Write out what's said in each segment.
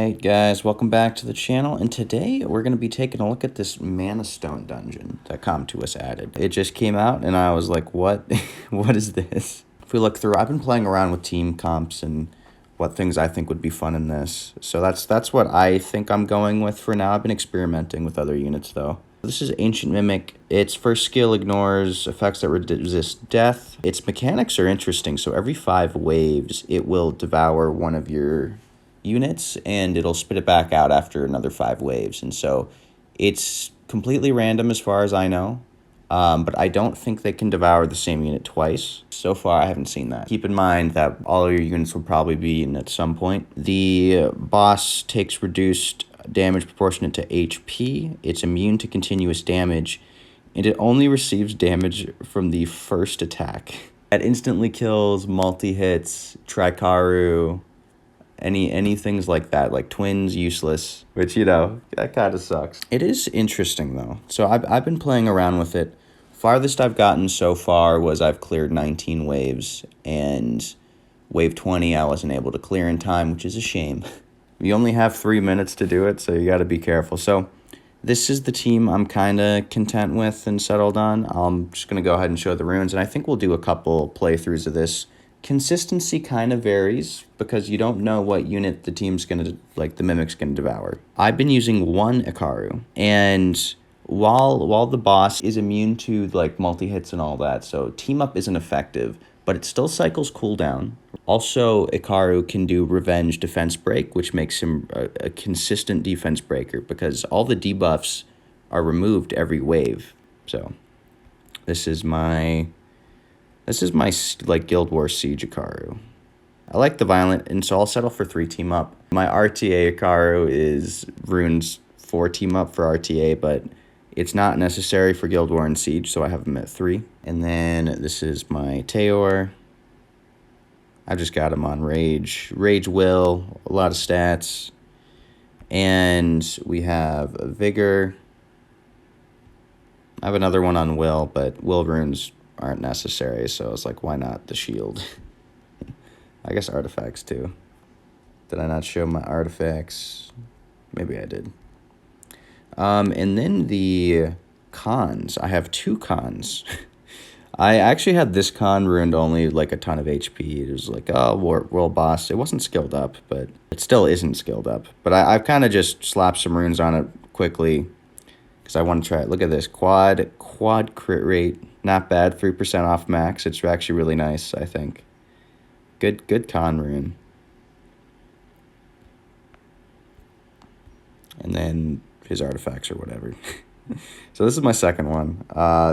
Hey guys, welcome back to the channel, and today we're going to be taking a look at this Mana Stone dungeon that Com2us added. It just came out and I was like, what? What is this? If we look through, I've been playing around with team comps and what things I think would be fun in this. So that's what I think I'm going with for now. I've been experimenting with other units though. This is Ancient Mimic. Its first skill ignores effects that resist death. Its mechanics are interesting, so every 5 waves it will devour one of your units and it'll spit it back out after another 5 waves, and so it's completely random as far as I know, but I don't think they can devour the same unit twice. So far I haven't seen that. Keep in mind that all of your units will probably be in at some point. The boss takes reduced damage proportionate to HP. It's immune to continuous damage, and it only receives damage from the first attack. That instantly kills, multi-hits, Trikaru, any things like that, like twins, useless, which, you know, that kind of sucks. It is interesting though. So I've been playing around with it. Farthest I've gotten so far was I've cleared 19 waves, and wave 20 I wasn't able to clear in time, which is a shame. You only have 3 minutes to do it, so you got to be careful. So this is the team I'm kind of content with and settled on. I'm just going to go ahead and show the runes, and I think we'll do a couple playthroughs of this. Consistency kind of varies because you don't know what unit the team's going to, like, the Mimic's going to devour. I've been using one Ikaru, and while the boss is immune to, like, multi-hits and all that, so team up isn't effective, but it still cycles cooldown. Also, Ikaru can do Revenge Defense Break, which makes him a consistent defense breaker because all the debuffs are removed every wave. So this is my like Guild Wars Siege Ikaru. I like the Violent, and so I'll settle for 3 team up. My RTA Ikaru is runes 4 team up for RTA, but it's not necessary for Guild War and Siege, so I have him at 3. And then this is my Teor. I just got him on Rage Will, a lot of stats. And we have Vigor. I have another one on Will, but Will runes aren't necessary, so it's like, why not the shield? I guess artifacts too. Did I not show my artifacts? Maybe I did. And then the cons. I have 2 cons. I actually had this con ruined only like a ton of HP. It was like, oh, world boss. It wasn't skilled up, but it still isn't skilled up. But I've kind of just slapped some runes on it quickly because I want to try it. Look at this. Quad crit rate. Not bad. 3% off max. It's actually really nice, I think. Good con rune. And then his artifacts or whatever. So this is my second one.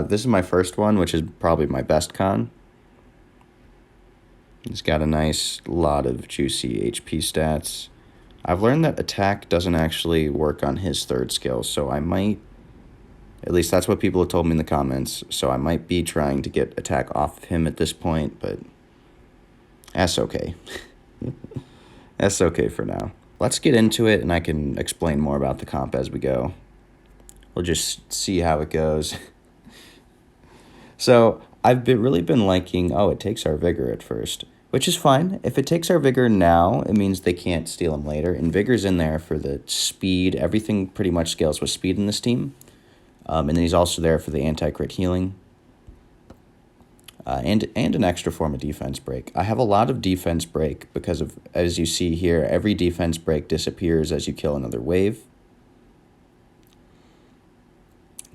This is my first one, which is probably my best con. It's got a nice lot of juicy HP stats. I've learned that attack doesn't actually work on his 3rd skill, so I might, at least that's what people have told me in the comments, so I might be trying to get attack off of him at this point, but that's okay. That's okay for now. Let's get into it, and I can explain more about the comp as we go. We'll just see how it goes. So I've really been liking, it takes our Vigor at first, which is fine. If it takes our Vigor now, it means they can't steal him later. And Vigor's in there for the speed. Everything pretty much scales with speed in this team. And then he's also there for the anti-crit healing. And an extra form of defense break. I have a lot of defense break because of, as you see here, every defense break disappears as you kill another wave.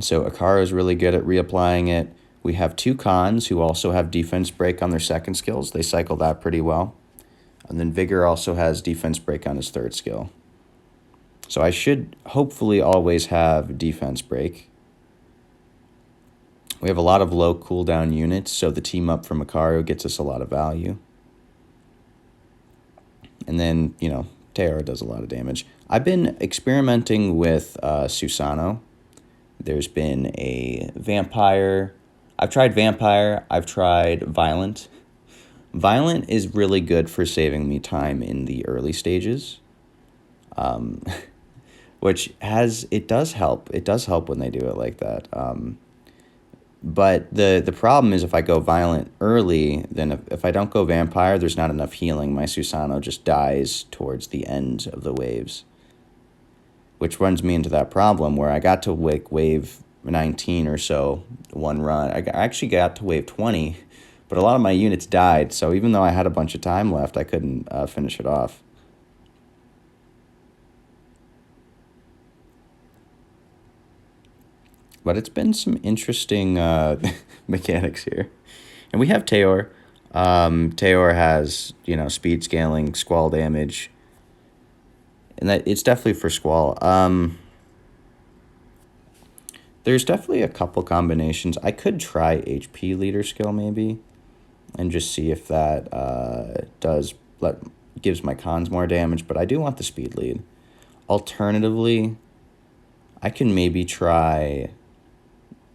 So Ikaru is really good at reapplying it. We have 2 cons who also have defense break on their 2nd skills. They cycle that pretty well. And then Vigor also has defense break on his 3rd skill. So I should hopefully always have defense break. We have a lot of low cooldown units, so the team up from Ikaru gets us a lot of value. And then, you know, Teor does a lot of damage. I've been experimenting with Susano. There's been a Vampire. I've tried Vampire. I've tried Violent. Violent is really good for saving me time in the early stages. Which it does help. It does help when they do it like that. But the problem is if I go violent early, then if I don't go vampire, there's not enough healing. My Susano just dies towards the end of the waves, which runs me into that problem where I got to wave 19 or so one run. I actually got to wave 20, but a lot of my units died, so even though I had a bunch of time left, I couldn't finish it off. But it's been some interesting mechanics here. And we have Teor. Teor has, speed scaling, squall damage. And that it's definitely for squall. There's definitely a couple combinations. I could try HP leader skill maybe, and just see if that gives my cons more damage. But I do want the speed lead. Alternatively, I can maybe try.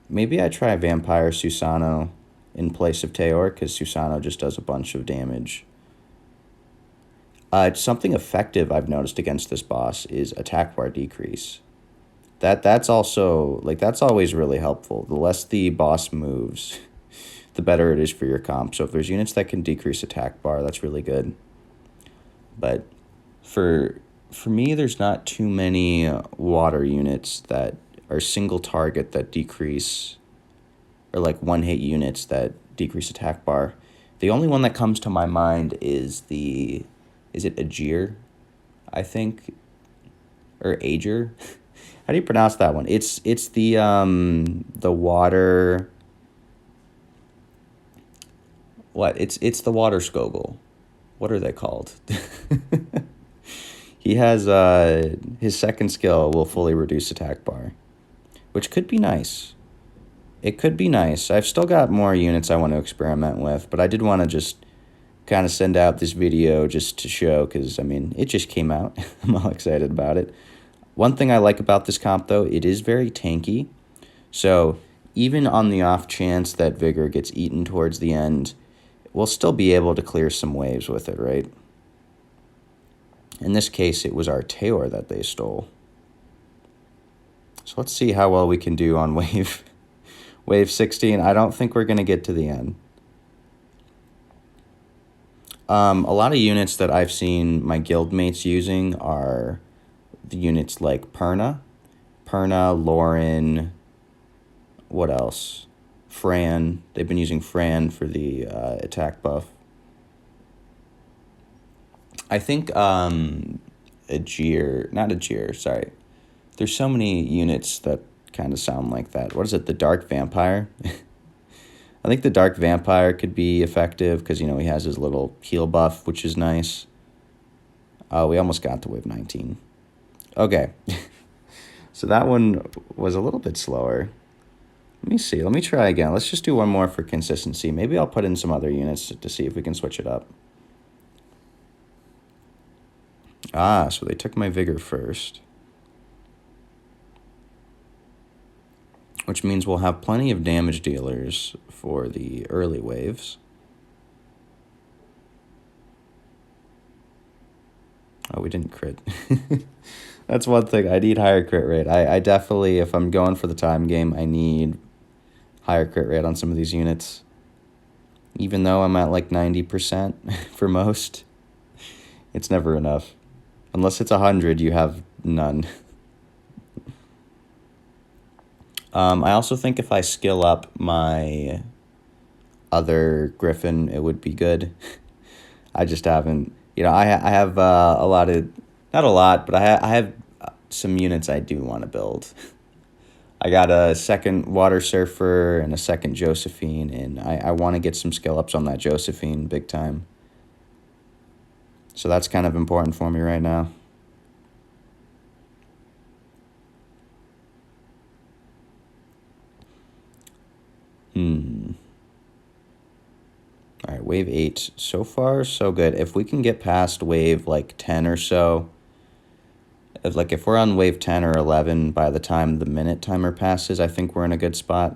Maybe I try Vampire Susano in place of Teor, because Susano just does a bunch of damage. Something effective I've noticed against this boss is attack bar decrease. That's also, that's always really helpful. The less the boss moves, the better it is for your comp. So if there's units that can decrease attack bar, that's really good. But for me, there's not too many water units that are single target that decrease, or like one hit units that decrease attack bar. The only one that comes to my mind is is it Aegir, I think, or Aegir? How do you pronounce that one? It's the water. What? It's the water Skogul. What are they called? He has his second skill will fully reduce attack bar, which could be nice. It could be nice. I've still got more units I want to experiment with, but I did want to just kind of send out this video just to show, because, I mean, it just came out. I'm all excited about it. One thing I like about this comp, though, it is very tanky. So even on the off chance that Vigor gets eaten towards the end, we'll still be able to clear some waves with it, right? In this case, it was our Teor that they stole. So let's see how well we can do on wave 16. I don't think we're going to get to the end. A lot of units that I've seen my guildmates using are the units like Perna, Lauren, what else? Fran. They've been using Fran for the attack buff. I think Aegir, sorry. There's so many units that kind of sound like that. What is it, the Dark Vampire? I think the Dark Vampire could be effective because, he has his little heal buff, which is nice. We almost got to wave 19. Okay. So that one was a little bit slower. Let me see. Let me try again. Let's just do one more for consistency. Maybe I'll put in some other units to see if we can switch it up. Ah, so they took my Vigor first. Which means we'll have plenty of damage dealers for the early waves. Oh, we didn't crit. That's one thing. I need higher crit rate. I definitely, if I'm going for the time game, I need higher crit rate on some of these units. Even though I'm at like 90% for most, it's never enough. Unless it's 100, you have none. I also think if I skill up my other Griffin, it would be good. I just haven't. I have a lot of, not a lot, but I have some units I do want to build. I got a second Water Surfer and a second Josephine, and I want to get some skill ups on that Josephine big time. So that's kind of important for me right now. All right, wave 8. So far, so good. If we can get past wave, 10 or so, if we're on wave 10 or 11 by the time the minute timer passes, I think we're in a good spot.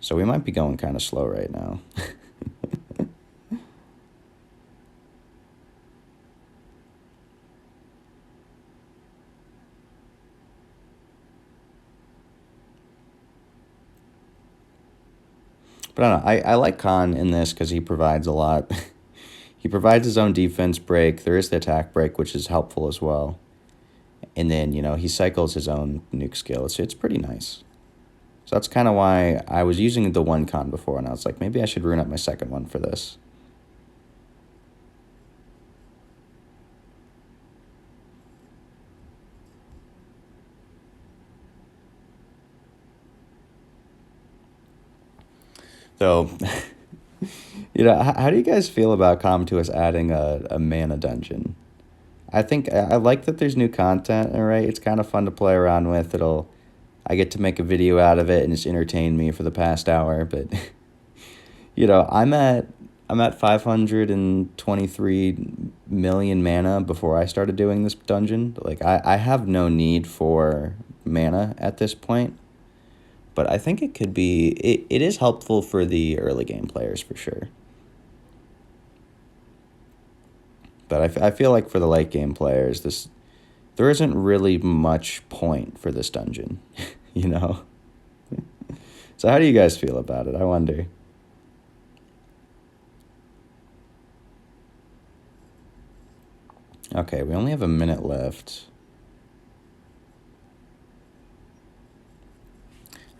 So we might be going kind of slow right now. But I don't know. I like Khan in this because he provides a lot. He provides his own defense break. There is the attack break, which is helpful as well. And then, he cycles his own nuke skill. It's pretty nice. So that's kind of why I was using the one Khan before, and I was like, maybe I should rune up my second one for this. So, how do you guys feel about Com2uS adding a mana dungeon? I think I like that there's new content, all right? It's kind of fun to play around with. I get to make a video out of it and it's entertained me for the past hour, but I'm at 523 million mana before I started doing this dungeon. Like I have no need for mana at this point. But I think it is helpful for the early game players for sure. But I feel like for the late game players, there isn't really much point for this dungeon, you know? So how do you guys feel about it? I wonder. Okay, we only have a minute left.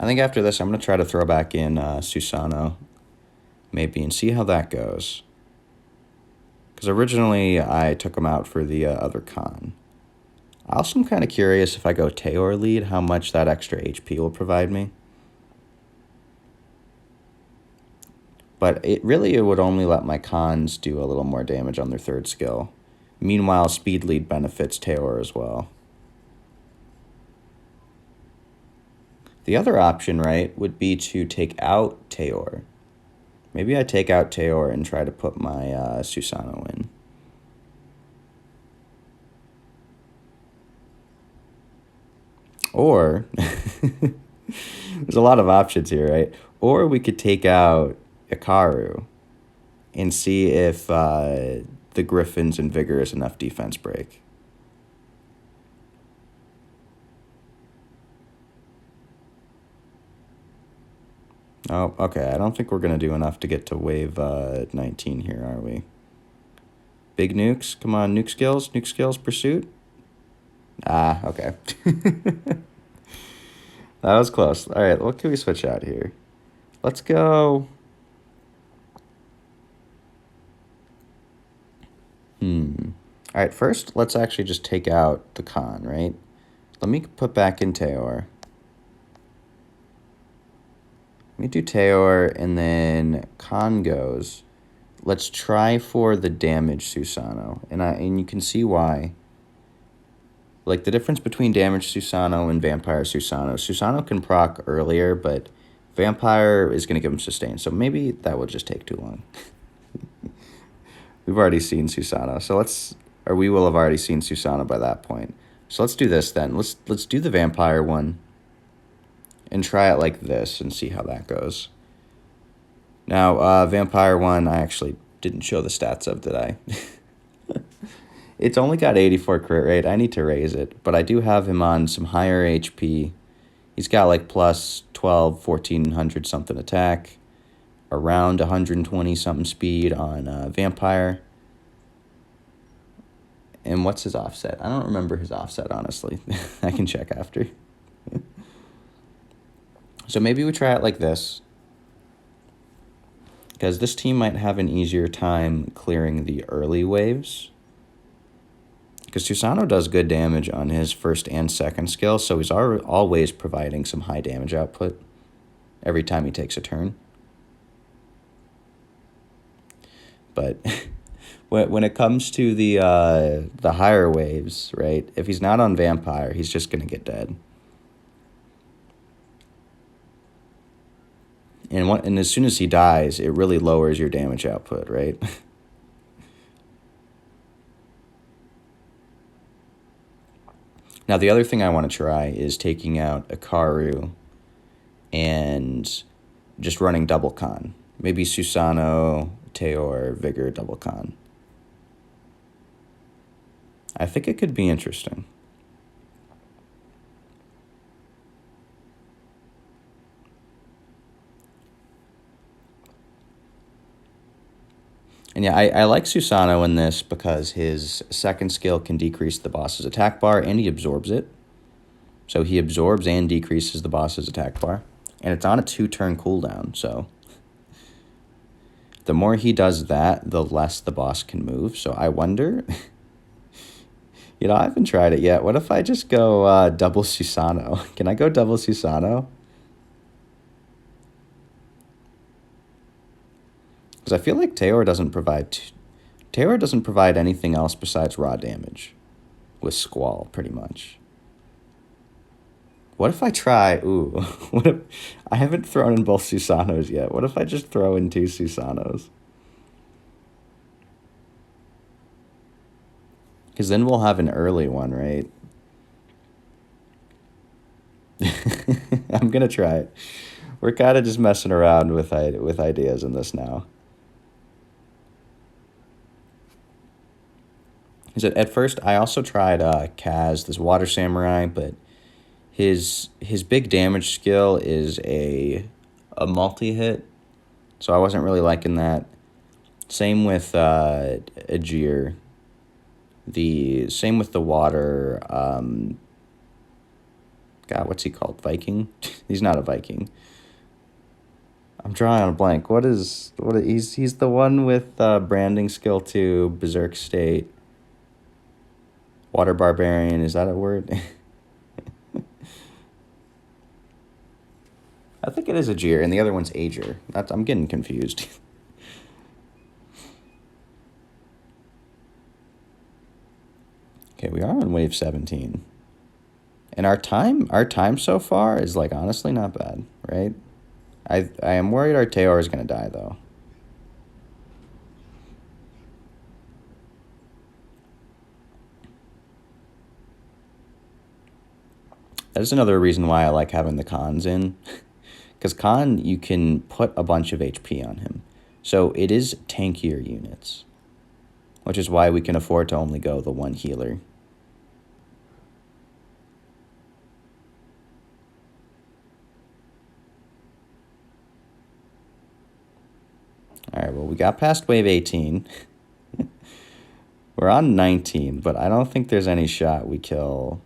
I think after this, I'm going to try to throw back in Susano, maybe, and see how that goes. Because originally, I took him out for the other Khan. I also am kind of curious if I go Teor lead, how much that extra HP will provide me. But it would only let my Khans do a little more damage on their third skill. Meanwhile, speed lead benefits Teor as well. The other option, right, would be to take out Teor. Maybe I take out Teor and try to put my Susano in. Or, there's a lot of options here, right? Or we could take out Ikaru and see if the Griffins and Vigor is enough defense break. Oh, okay. I don't think we're going to do enough to get to wave 19 here, are we? Big nukes. Come on, nuke skills. Nuke skills, pursuit. Ah, okay. That was close. All right, what can we switch out here? Let's go. All right, first, let's actually just take out the Khan, right? Let me put back in Teor. Let me do Teor, and then Khan goes. Let's try for the damage Susano, and you can see why. Like, the difference between damage Susano and Vampire Susano. Susano can proc earlier, but Vampire is going to give him sustain, so maybe that will just take too long. We've already seen Susano, or we will have already seen Susano by that point. So let's do this then. Let's do the Vampire one and try it like this and see how that goes. Now, Vampire one, I actually didn't show the stats of, did I? It's only got 84 crit rate. I need to raise it, but I do have him on some higher HP. He's got like plus 12, 1400 something attack, around 120 something speed on Vampire. And what's his offset? I don't remember his offset, honestly. I can check after. So maybe we try it like this, because this team might have an easier time clearing the early waves. Because Susano does good damage on his first and second skill, so he's always providing some high damage output every time he takes a turn. But when it comes to the higher waves, right, if he's not on Vampire, he's just going to get dead. And as soon as he dies, it really lowers your damage output, right? Now, the other thing I want to try is taking out Ikaru and just running double Khan. Maybe Susano, Teor, Vigor, double Khan. I think it could be interesting. And yeah, I like Susano in this because his second skill can decrease the boss's attack bar and he absorbs it. So he absorbs and decreases the boss's attack bar. And it's on a 2-turn cooldown, so the more he does that, the less the boss can move. So I wonder, I haven't tried it yet. What if I just go double Susano? Can I go double Susano? Because I feel like Teor doesn't provide anything else besides raw damage with Squall, pretty much. What if I try... Ooh. What if... I haven't thrown in both Susanos yet. What if I just throw in 2 Susanos? Because then we'll have an early one, right? I'm going to try it. We're kind of just messing around with ideas in this now. Is it at first I also tried Kaz, this water samurai, but his big damage skill is a multi-hit, so I wasn't really liking that. Same with Ajir. Same with the water. God, what's he called? Viking? He's not a Viking. I'm drawing on a blank. He's the one with branding skill 2, Berserk State. Water Barbarian, is that a word? I think it is Ajir, and the other one's Ajir. I'm getting confused. Okay, we are on wave 17. And our time so far is, like, honestly not bad, right? I am worried our Teor is going to die, though. That is another reason why I like having the Khans in. Because Khan, you can put a bunch of HP on him. So it is tankier units. Which is why we can afford to only go the 1 healer. Alright, well, we got past wave 18. We're on 19, but I don't think there's any shot we kill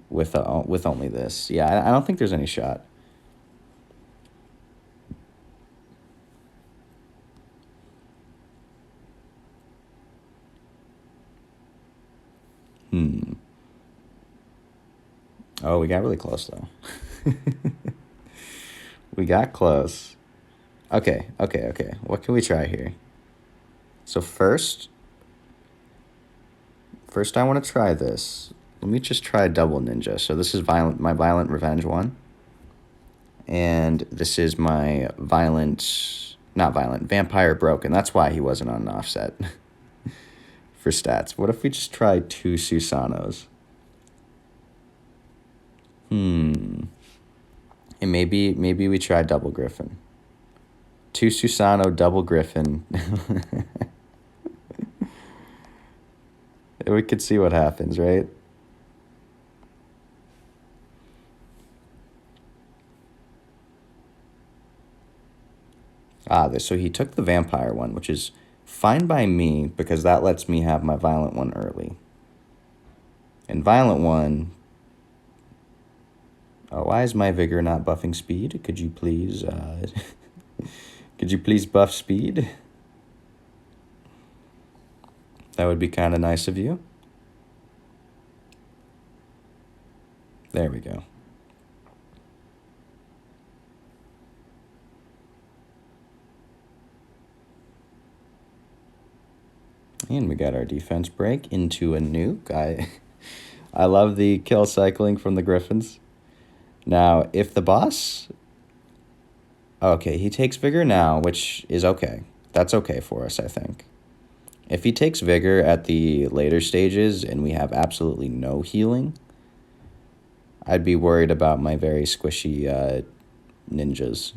with only this. Yeah, I don't think there's any shot. Oh, we got really close, though. We got close. Okay. What can we try here? So first I want to try this. Let me just try double ninja. So this is my violent revenge one. And this is my vampire broken. That's why he wasn't on an offset for stats. What if we just try 2 Susanos? And maybe we try double Griffin. 2 Susano, double Griffin. We could see what happens, right? So he took the vampire one, which is fine by me because that lets me have my violent one early. And violent one... Oh, why is my vigor not buffing speed? Could you please... could you please buff speed? That would be kind of nice of you. There we go. And we got our defense break into a nuke. I love the kill cycling from the Griffins. Now, if the boss... Okay, he takes Vigor now, which is okay. That's okay for us, I think. If he takes Vigor at the later stages and we have absolutely no healing, I'd be worried about my very squishy ninjas.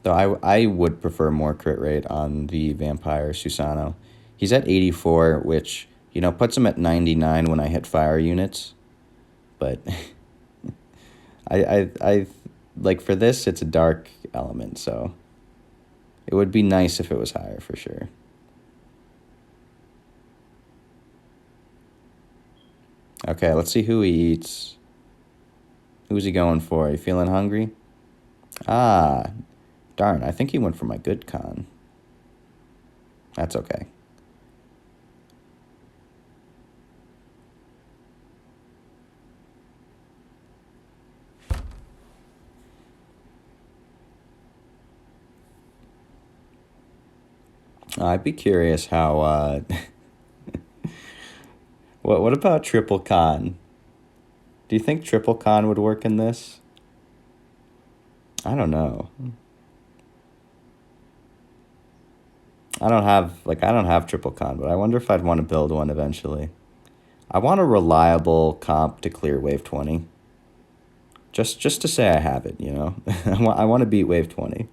Though I would prefer more crit rate on the Vampire Susano. He's at 84, which, you know, puts him at 99 when I hit fire units. But I like for this, it's a dark element, so it would be nice if it was higher for sure. Okay, let's see who he eats. Who's he going for? You feeling hungry? Ah, darn, I think he went for my good con. That's okay. I'd be curious how, what about triple con? Do you think triple con would work in this? I don't know. I don't have triple con, but I wonder if I'd want to build one eventually. I want a reliable comp to clear wave 20. Just to say I have it, you know? I want to beat wave 20.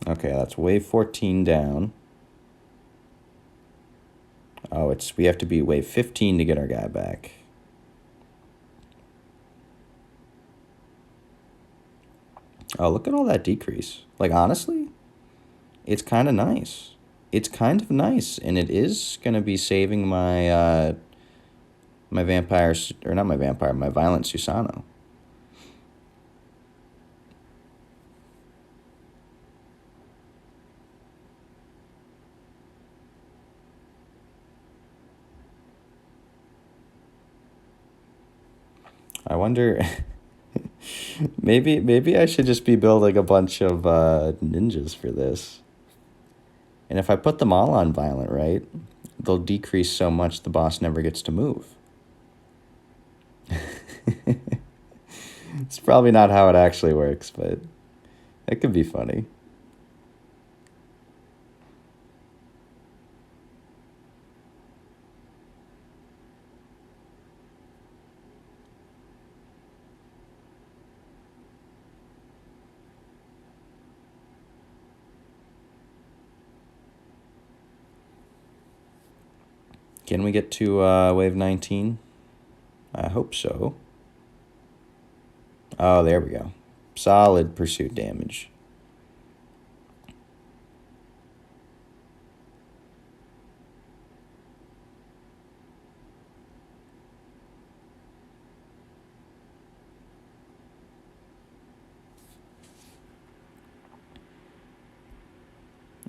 Okay, that's wave 14 down. Oh, we have to beat wave 15 to get our guy back. Oh, look at all that decrease. Like, honestly, it's kind of nice. It's kind of nice, and it is going to be saving my, my vampire, or not my vampire, my violent Susano. I wonder, maybe I should just be building a bunch of ninjas for this. And if I put them all on violent, right, they'll decrease so much the boss never gets to move. It's probably not how it actually works, but it could be funny. Can we get to wave 19? I hope so. Oh, there we go. Solid pursuit damage.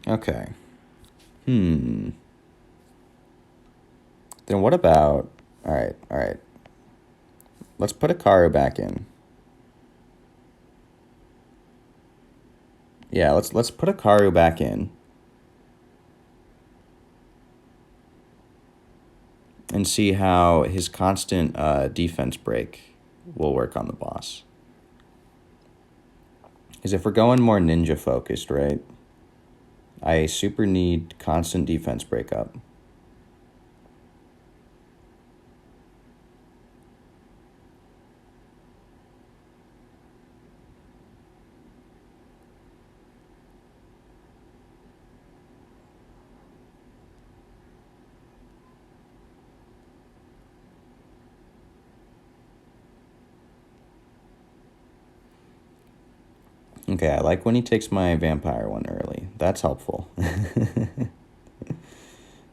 Okay. Then what about... All right. Let's put Akaru back in. Yeah, let's put Akaru back in. And see how his constant defense break will work on the boss. Because if we're going more ninja focused, right, I super need constant defense breakup. Okay, I like when he takes my vampire one early. That's helpful.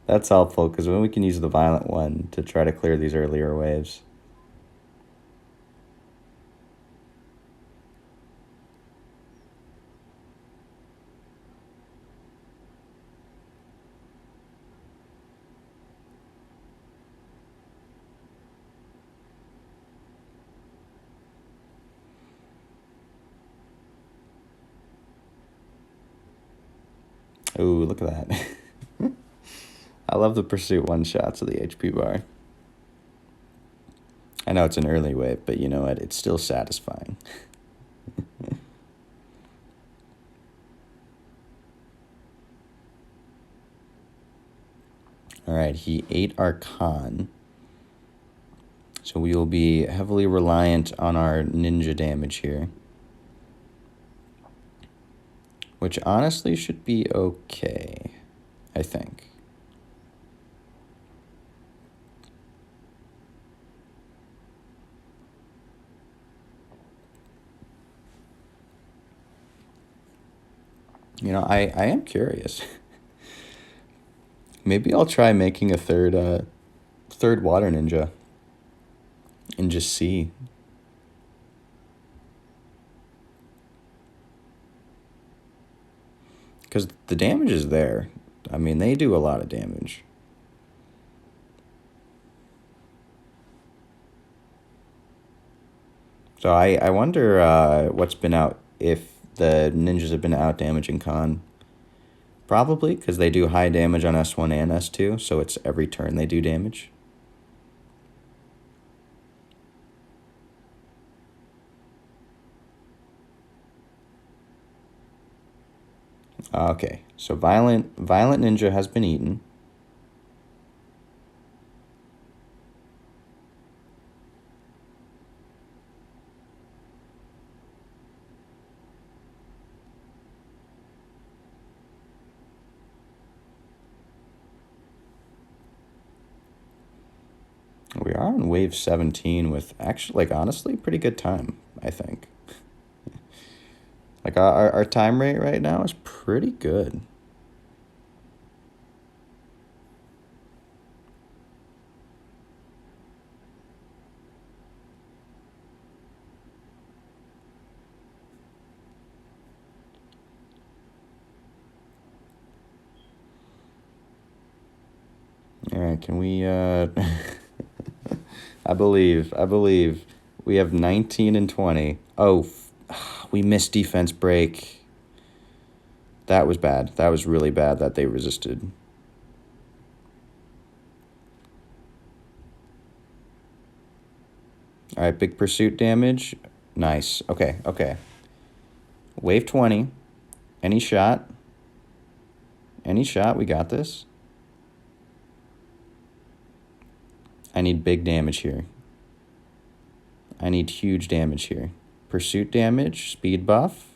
That's helpful, because then we can use the violent one to try to clear these earlier waves. Ooh, look at that. I love the pursuit one-shots of the HP bar. I know it's an early wave, but you know what? It's still satisfying. All right, he ate our con. So we will be heavily reliant on our ninja damage here. Which honestly should be okay, I think. You know, I am curious. Maybe I'll try making a third water ninja and just see. Because the damage is there. I mean, they do a lot of damage. So I wonder what's been out, if the ninjas have been out damaging Khan. Probably, because they do high damage on S1 and S2, so it's every turn they do damage. Okay, so Violent Ninja has been eaten. We are on wave 17 with actually, like, honestly, pretty good time, I think. Like, our time rate right now is pretty good. All right, can we, I believe we have 19 and 20. Oh, we missed defense break. That was bad. That was really bad that they resisted. All right, big pursuit damage. Nice. Okay, okay. Wave 20. Any shot? Any shot? We got this. I need big damage here. I need huge damage here. Pursuit damage, speed buff.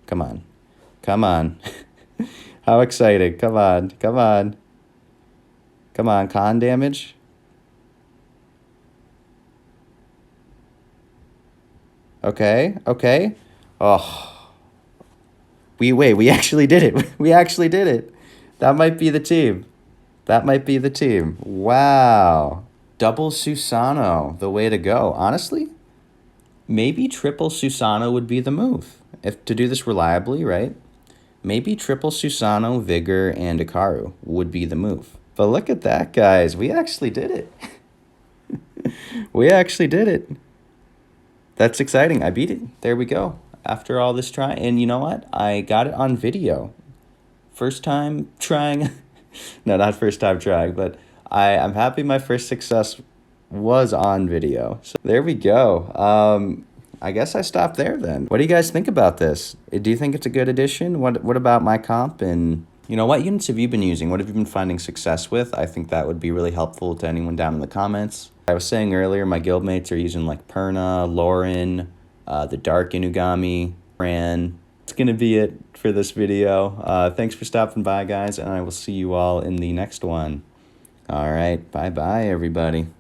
Come on. Come on. How excited. Come on. Come on. Come on. Con damage. Okay. Okay. Oh. We actually did it. We actually did it. That might be the team. That might be the team. Wow. Double Susano, the way to go. Honestly, maybe triple Susano would be the move. If to do this reliably, right? Maybe triple Susano, Vigor, and Ikaru would be the move. But look at that, guys. We actually did it. We actually did it. That's exciting. I beat it. There we go. After all this try. And you know what? I got it on video. First time trying. No, not first time trying, but I'm happy my first success was on video. So there we go. I guess I stopped there then. What do you guys think about this? Do you think it's a good addition? What about my comp? And you know, what units have you been using? What have you been finding success with? I think that would be really helpful to anyone down in the comments. I was saying earlier, my guildmates are using like Perna, Lauren, the Dark Inugami, Fran. It's going to be it for this video. Thanks for stopping by, guys, and I will see you all in the next one. All right, bye-bye, everybody.